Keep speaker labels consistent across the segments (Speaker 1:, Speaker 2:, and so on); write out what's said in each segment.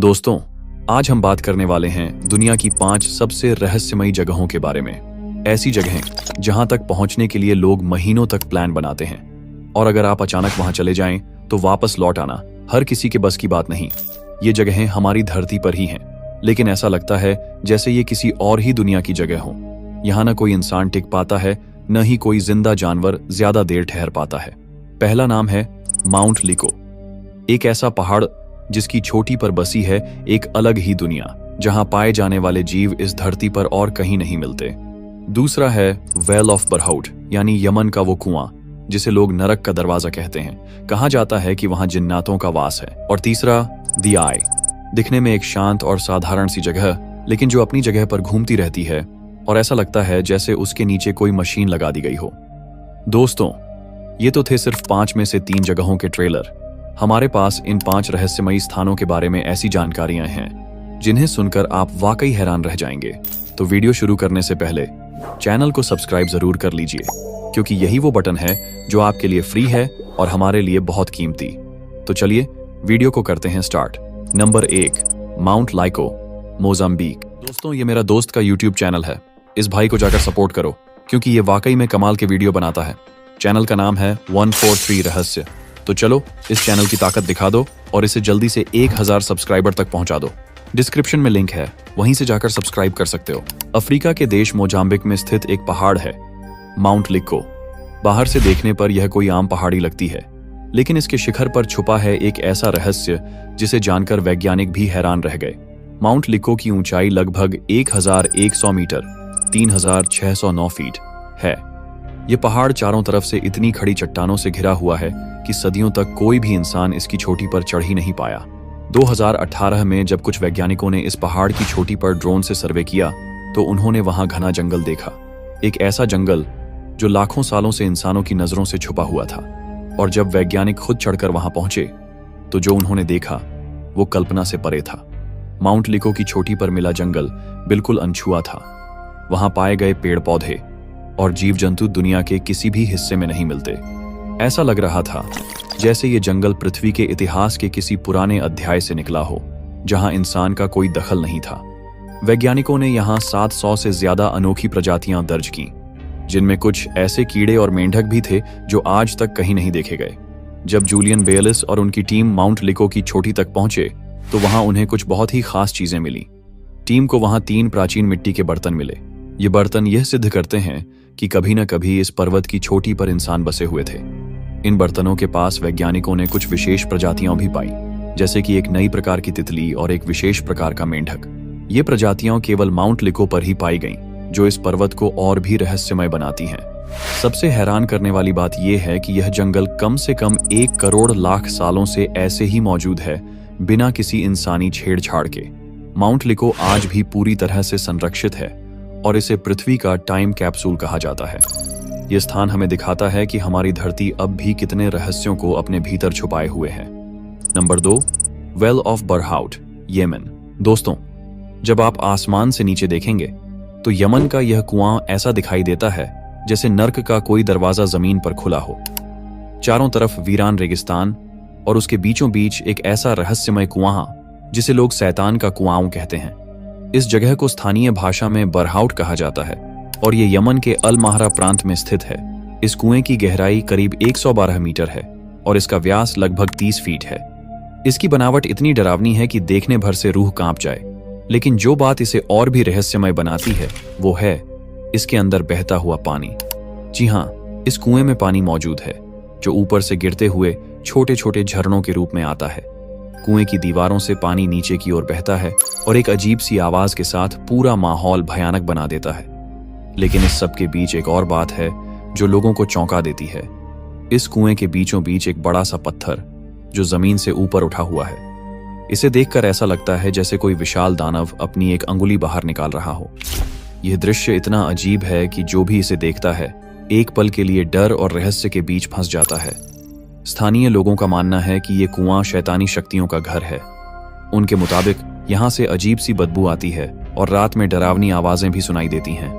Speaker 1: दोस्तों, आज हम बात करने वाले हैं दुनिया की 5 सबसे रहस्यमयी जगहों के बारे में। ऐसी जगहें जहां तक पहुंचने के लिए लोग महीनों तक प्लान बनाते हैं और अगर आप अचानक वहां चले जाएं तो वापस लौट आना हर किसी के बस की बात नहीं। ये जगहें हमारी धरती पर ही हैं, लेकिन ऐसा लगता है जैसे ये किसी और ही दुनिया की जगह हो। यहाँ न कोई इंसान टिक पाता है, न ही कोई जिंदा जानवर ज्यादा देर ठहर पाता है। पहला नाम है माउंट लिको, एक ऐसा पहाड़ जिसकी छोटी पर बसी है एक अलग ही दुनिया, जहां पाए जाने वाले जीव इस धरती पर और कहीं नहीं मिलते। दूसरा है वेल ऑफ बरहाउट, यानी यमन का वो कुआं जिसे लोग नरक का दरवाजा कहते हैं। कहा जाता है कि वहां जिन्नातों का वास है। और तीसरा द आई, दिखने में एक शांत और साधारण सी जगह, लेकिन जो अपनी जगह पर घूमती रहती है और ऐसा लगता है जैसे उसके नीचे कोई मशीन लगा दी गई हो। दोस्तों, ये तो थे सिर्फ 5 में से 3 जगहों के ट्रेलर। हमारे पास इन 5 रहस्यमयी स्थानों के बारे में ऐसी जानकारियां हैं जिन्हें सुनकर आप वाकई हैरान रह जाएंगे। तो वीडियो शुरू करने से पहले चैनल को सब्सक्राइब जरूर कर लीजिए, क्योंकि यही वो बटन है जो आपके लिए फ्री है और हमारे लिए बहुत कीमती। तो चलिए वीडियो को करते हैं start. Number 1, mount Lico, Mozambique. दोस्तों, ये मेरा दोस्त का यूट्यूब चैनल है। इस भाई को जाकर सपोर्ट करो, क्योंकि ये वाकई में कमाल के वीडियो बनाता है। चैनल का नाम है 143 रहस्य। तो चलो इस चैनल की ताकत दिखा दो और इसे जल्दी से 1000 सब्सक्राइबर तक पहुंचा दो। डिस्क्रिप्शन में लिंक है, वहीं से जाकर सब्सक्राइब कर सकते हो। अफ्रीका के देश मोजाम्बिक में स्थित एक पहाड़ है माउंट लिको। बाहर से देखने पर यह कोई आम पहाड़ी लगती है, लेकिन इसके शिखर पर छुपा है एक ऐसा रहस्य जिसे जानकर वैज्ञानिक भी हैरान रह गए। माउंट लिको की ऊंचाई लगभग 1100 मीटर 3609 फीट है। ये पहाड़ चारों तरफ से इतनी खड़ी चट्टानों से घिरा हुआ है कि सदियों तक कोई भी इंसान इसकी चोटी पर चढ़ ही नहीं पाया। 2018 में जब कुछ वैज्ञानिकों ने इस पहाड़ की चोटी पर ड्रोन से सर्वे किया तो उन्होंने वहां घना जंगल देखा। एक ऐसा जंगल जो लाखों सालों से इंसानों की नजरों से छुपा हुआ था। और जब वैज्ञानिक खुद चढ़कर वहां पहुंचे तो जो उन्होंने देखा वो कल्पना से परे था। माउंट लिको की चोटी पर मिला जंगल बिल्कुल अनछुआ था। वहां पाए गए पेड़ पौधे और जीव जंतु दुनिया के किसी भी हिस्से में नहीं मिलते। ऐसा लग रहा था जैसे ये जंगल पृथ्वी के इतिहास के किसी पुराने अध्याय से निकला हो, जहां इंसान का कोई दखल नहीं था। वैज्ञानिकों ने यहां 700 से ज्यादा अनोखी प्रजातियां दर्ज की, जिनमें कुछ ऐसे कीड़े और मेंढक भी थे जो आज तक कहीं नहीं देखे गए। जब जूलियन बेयलिस और उनकी टीम माउंट लिको की चोटी तक पहुंचे तो वहां उन्हें कुछ बहुत ही खास चीजें मिली। टीम को वहां 3 प्राचीन मिट्टी के बर्तन मिले। ये बर्तन यह सिद्ध करते हैं कि कभी न कभी इस पर्वत की चोटी पर इंसान बसे हुए थे। इन बर्तनों के पास वैज्ञानिकों ने कुछ विशेष प्रजातियां भी पाई, जैसे कि एक नई प्रकार की तितली और एक विशेष प्रकार का मेंढक। ये प्रजातियां केवल माउंट लिको पर ही पाई गईं, जो इस पर्वत को और भी रहस्यमय बनाती हैं। सबसे हैरान करने वाली बात यह है कि यह जंगल कम से कम 1 करोड़ लाख सालों से ऐसे ही मौजूद है, बिना किसी इंसानी छेड़छाड़ के। माउंट लिको आज भी पूरी तरह से संरक्षित है और इसे पृथ्वी का टाइम कैप्सूल कहा जाता है। यह स्थान हमें दिखाता है कि हमारी धरती अब भी कितने रहस्यों को अपने भीतर छुपाए हुए है। Number 2, well of Barhout, Yemen. दोस्तों, जब आप आसमान से नीचे देखेंगे तो यमन का यह कुआं ऐसा दिखाई देता है जैसे नर्क का कोई दरवाजा जमीन पर खुला हो। चारों तरफ वीरान रेगिस्तान और उसके बीचों बीच एक ऐसा रहस्यमय कुआं जिसे लोग शैतान का कुआं कहते हैं। इस जगह को स्थानीय भाषा में बरहाउट कहा जाता है और ये यमन के अल महरा प्रांत में स्थित है। इस कुएं की गहराई करीब 112 मीटर है और इसका व्यास लगभग 30 फीट है। इसकी बनावट इतनी डरावनी है कि देखने भर से रूह कांप जाए, लेकिन जो बात इसे और भी रहस्यमय बनाती है वो है इसके अंदर बहता हुआ पानी। जी हाँ, इस कुएं में पानी मौजूद है जो ऊपर से गिरते हुए छोटे छोटे झरनों के रूप में आता है। कुएं की दीवारों से पानी नीचे की ओर बहता है और एक अजीब सी आवाज के साथ पूरा माहौल भयानक बना देता है। लेकिन इस सब के बीच एक और बात है जो लोगों को चौंका देती है। इस कुएं के बीचों बीच एक बड़ा सा पत्थर जो जमीन से ऊपर उठा हुआ है। इसे देखकर ऐसा लगता है जैसे कोई विशाल दानव अपनी एक अंगुली बाहर निकाल रहा हो। यह दृश्य इतना अजीब है कि जो भी इसे देखता है एक पल के लिए डर और रहस्य के बीच फंस जाता है। स्थानीय लोगों का मानना है कि ये कुआं शैतानी शक्तियों का घर है। उनके मुताबिक यहाँ से अजीब सी बदबू आती है और रात में डरावनी आवाजें भी सुनाई देती हैं।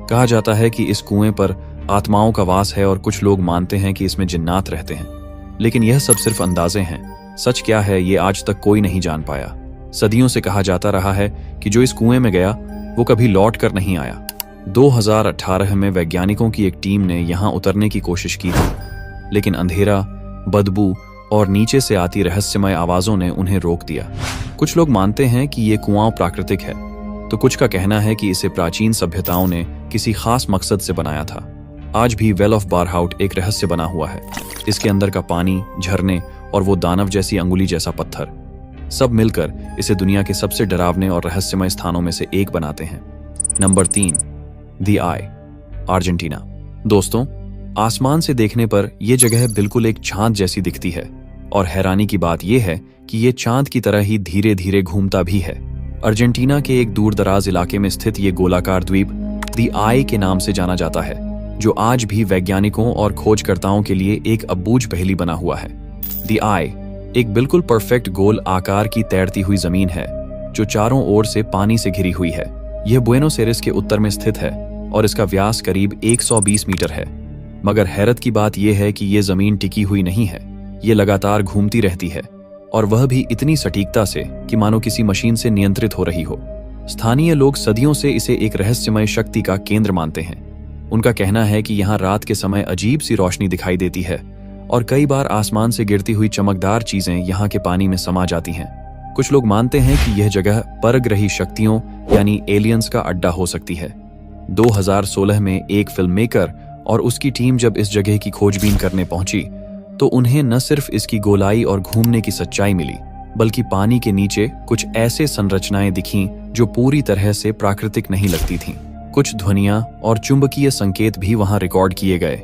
Speaker 1: कहा जाता है कि इस कुएं पर आत्माओं का वास है और कुछ लोग मानते हैं कि इसमें जिन्नात रहते हैं, लेकिन यह सब सिर्फ अंदाजे हैं। सच क्या है ये आज तक कोई नहीं जान पाया। सदियों से कहा जाता रहा है कि जो इस कुएं में गया वो कभी लौट कर नहीं आया। 2018 में वैज्ञानिकों की एक टीम ने यहां उतरने की कोशिश की थी, लेकिन अंधेरा, बदबू और नीचे से आती रहस्यमय आवाजों ने उन्हें रोक दिया। कुछ लोग मानते हैं कि ये कुआं प्राकृतिक है, तो कुछ का कहना है कि इसे प्राचीन सभ्यताओं ने किसी खास मकसद से बनाया था। आज भी वेल ऑफ बारहाउट एक रहस्य बना हुआ है। इसके अंदर का पानी, झरने और वो दानव जैसी अंगुली जैसा पत्थर, सब मिलकर इसे दुनिया के सबसे डरावने और रहस्यमय स्थानों में से एक बनाते हैं। Number 3, the I, Argentina. दोस्तों, आसमान से देखने पर यह जगह बिल्कुल एक चांद जैसी दिखती है, और हैरानी की बात यह है कि ये चांद की तरह ही धीरे धीरे घूमता भी है। अर्जेंटीना के एक दूर दराज इलाके में स्थित ये गोलाकार द्वीप द आई के नाम से जाना जाता है, जो आज भी वैज्ञानिकों और खोजकर्ताओं के लिए एक अबूझ पहेली बना हुआ है। द आई एक बिल्कुल परफेक्ट गोल आकार की तैरती हुई जमीन है, जो चारों ओर से पानी से घिरी हुई है। यह बुएनोस एयर्स के उत्तर में स्थित है और इसका व्यास करीब 120 मीटर है। मगर हैरत की बात यह है कि यह जमीन टिकी हुई नहीं है, ये लगातार घूमती रहती है, और वह भी इतनी सटीकता से कि मानो किसी मशीन से नियंत्रित हो रही हो। स्थानीय लोग सदियों से इसे एक रहस्यमय शक्ति का केंद्र मानते हैं। उनका कहना है कि यहाँ रात के समय अजीब सी रोशनी दिखाई देती है और कई बार आसमान से गिरती हुई चमकदार चीजें यहाँ के पानी में समा जाती हैं। कुछ लोग मानते हैं कि यह जगह परग्रही शक्तियों यानी एलियंस का अड्डा हो सकती है। 2016 में एक फिल्म मेकर और उसकी टीम जब इस जगह की खोजबीन करने पहुंची, तो उन्हें न सिर्फ इसकी गोलाई और घूमने की सच्चाई मिली, बल्कि पानी के नीचे कुछ ऐसे संरचनाएं दिखीं जो पूरी तरह से प्राकृतिक नहीं लगती थीं। कुछ ध्वनियां और चुंबकीय संकेत भी वहां रिकॉर्ड किए गए,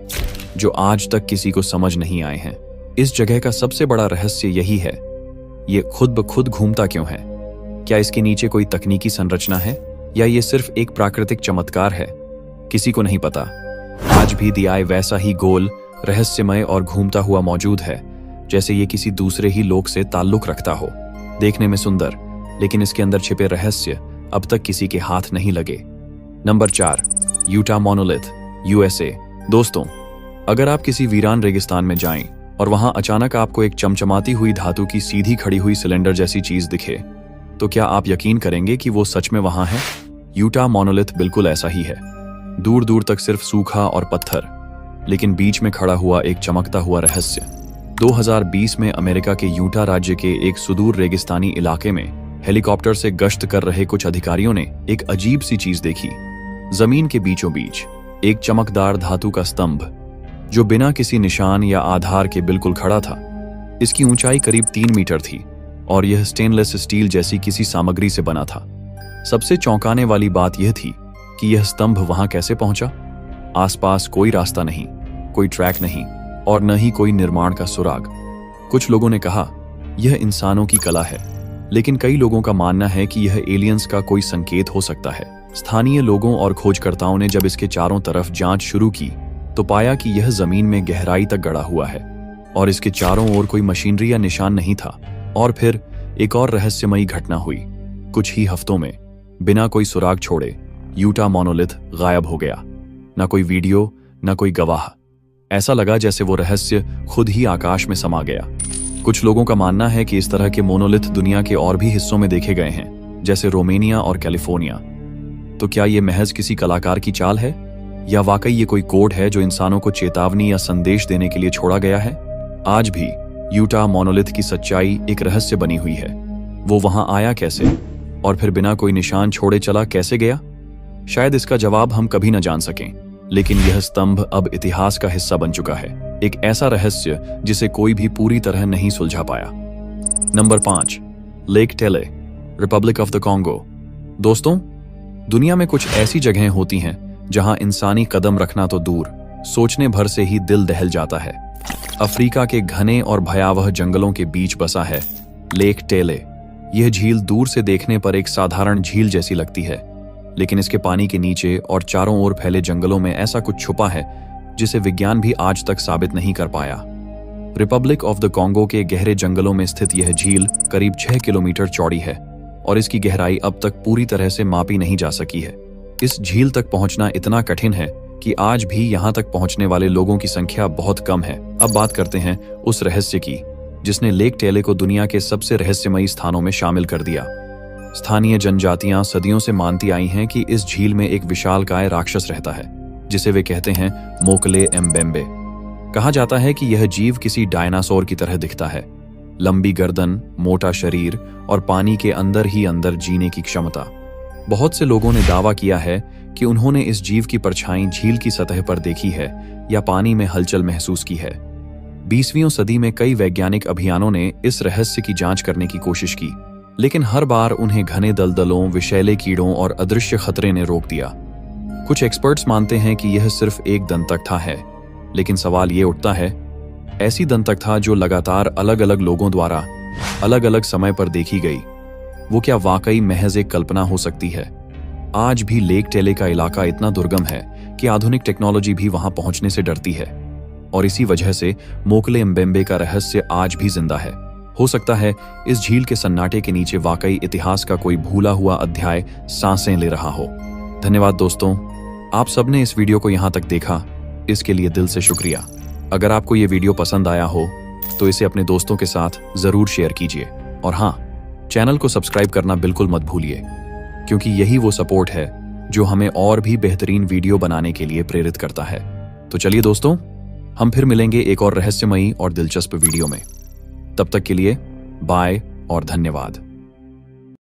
Speaker 1: जो आज तक किसी को समझ नहीं आए हैं। इस जगह का सबसे बड़ा रहस्य यही है, ये खुद ब खुद घूमता क्यों है? क्या इसके नीचे कोई तकनीकी संरचना है या ये सिर्फ एक प्राकृतिक चमत्कार है? किसी को नहीं पता। आज भी द आई वैसा ही गोल, रहस्यमय और घूमता हुआ मौजूद है, जैसे ये किसी दूसरे ही लोक से ताल्लुक रखता हो। देखने में सुंदर, लेकिन इसके अंदर छिपे रहस्य अब तक किसी के हाथ नहीं लगे। Number 4, Utah monolith, USA. दोस्तों, अगर आप किसी वीरान रेगिस्तान में जाएं और वहां अचानक आपको एक चमचमाती हुई धातु की सीधी खड़ी हुई सिलेंडर जैसी चीज दिखे, तो क्या आप यकीन करेंगे कि वो सच में वहां है? यूटा मोनोलिथ बिल्कुल ऐसा ही है। दूर दूर तक सिर्फ सूखा और पत्थर, लेकिन बीच में खड़ा हुआ एक चमकता हुआ रहस्य। 2020 में अमेरिका के यूटा राज्य के एक सुदूर रेगिस्तानी इलाके में हेलीकॉप्टर से गश्त कर रहे कुछ अधिकारियों ने एक अजीब सी चीज देखी। जमीन के बीचों बीच एक चमकदार धातु का स्तंभ, जो बिना किसी निशान या आधार के बिल्कुल खड़ा था। इसकी ऊंचाई करीब 3 मीटर थी और यह स्टेनलेस स्टील जैसी किसी सामग्री से बना था। सबसे चौंकाने वाली बात यह थी कि यह स्तंभ वहां कैसे पहुंचा। आसपास कोई रास्ता नहीं, कोई ट्रैक नहीं और न ही कोई निर्माण का सुराग। कुछ लोगों ने कहा यह इंसानों की कला है, लेकिन कई लोगों का मानना है कि यह एलियंस का कोई संकेत हो सकता है। स्थानीय लोगों और खोजकर्ताओं ने जब इसके चारों तरफ जांच शुरू की, तो पाया कि यह जमीन में गहराई तक गड़ा हुआ है और इसके चारों ओर कोई मशीनरी या निशान नहीं था। और फिर एक और रहस्यमयी घटना हुई। कुछ ही हफ्तों में बिना कोई सुराग छोड़े यूटा मोनोलिथ गायब हो गया। न कोई वीडियो, न कोई गवाह। ऐसा लगा जैसे वो रहस्य खुद ही आकाश में समा गया। कुछ लोगों का मानना है कि इस तरह के मोनोलिथ दुनिया के और भी हिस्सों में देखे गए हैं, जैसे रोमेनिया और कैलिफोर्निया। तो क्या ये महज किसी कलाकार की चाल है, या वाकई ये कोई कोड है जो इंसानों को चेतावनी या संदेश देने के लिए छोड़ा गया है? आज भी यूटा मोनोलिथ की सच्चाई एक रहस्य बनी हुई है। वो वहां आया कैसे, और फिर बिना कोई निशान छोड़े चला कैसे गया? शायद इसका जवाब हम कभी न जान सकें, लेकिन यह स्तंभ अब इतिहास का हिस्सा बन चुका है, एक ऐसा रहस्य जिसे कोई भी पूरी तरह नहीं सुलझा पाया। Number 5, lake tele, Republic of the Congo. दोस्तों, दुनिया में कुछ ऐसी जगहें होती हैं जहां इंसानी कदम रखना तो दूर, सोचने भर से ही दिल दहल जाता है। अफ्रीका के घने और भयावह जंगलों के बीच बसा है लेक टेले। यह झील दूर से देखने पर एक साधारण झील जैसी लगती है, लेकिन इसके पानी के नीचे और चारों ओर फैले जंगलों में ऐसा कुछ छुपा है जिसे विज्ञान भी आज तक साबित नहीं कर पाया। रिपब्लिक ऑफ द कॉन्गो के गहरे जंगलों में स्थित यह झील करीब 6 किलोमीटर चौड़ी है और इसकी गहराई अब तक पूरी तरह से मापी नहीं जा सकी है। इस झील तक पहुंचना इतना कठिन है कि आज भी यहां तक पहुंचने वाले लोगों की संख्या बहुत कम है। अब बात करते हैं उस रहस्य की जिसने लेक टेले को दुनिया के सबसे रहस्यमयी स्थानों में शामिल कर दिया। स्थानीय जनजातियां सदियों से मानती आई हैं कि इस झील में एक विशालकाय राक्षस रहता है, जिसे वे कहते हैं मोकले एम्बेम्बे। कहा जाता है कि यह जीव किसी डायनासोर की तरह दिखता है, लंबी गर्दन, मोटा शरीर और पानी के अंदर ही अंदर जीने की क्षमता। बहुत से लोगों ने दावा किया है कि उन्होंने इस जीव की परछाई झील की सतह पर देखी है या पानी में हलचल महसूस की है। 20वीं सदी में कई वैज्ञानिक अभियानों ने इस रहस्य की जांच करने की कोशिश की, लेकिन हर बार उन्हें घने दलदलों, विषैले कीड़ों और अदृश्य खतरे ने रोक दिया। कुछ एक्सपर्ट्स मानते हैं कि यह सिर्फ एक दंतकथा है, लेकिन सवाल ये उठता है, ऐसी दंतकथा जो लगातार अलग अलग लोगों द्वारा अलग अलग समय पर देखी गई, वो क्या वाकई महज एक कल्पना हो सकती है? आज भी लेक टेले का इलाका इतना दुर्गम है कि आधुनिक टेक्नोलॉजी भी वहां पहुंचने से डरती है, और इसी वजह से मोकले एम्बेम्बे का रहस्य आज भी जिंदा है। हो सकता है इस झील के सन्नाटे के नीचे वाकई इतिहास का कोई भूला हुआ अध्याय सांसें ले रहा हो। धन्यवाद दोस्तों, आप सबने इस वीडियो को यहां तक देखा, इसके लिए दिल से शुक्रिया। अगर आपको ये वीडियो पसंद आया हो तो इसे अपने दोस्तों के साथ जरूर शेयर कीजिए, और हाँ, चैनल को सब्सक्राइब करना बिल्कुल मत भूलिए, क्योंकि यही वो सपोर्ट है जो हमें और भी बेहतरीन वीडियो बनाने के लिए प्रेरित करता है। तो चलिए दोस्तों, हम फिर मिलेंगे एक और रहस्यमयी और दिलचस्प वीडियो में। तब तक के लिए बाय और धन्यवाद।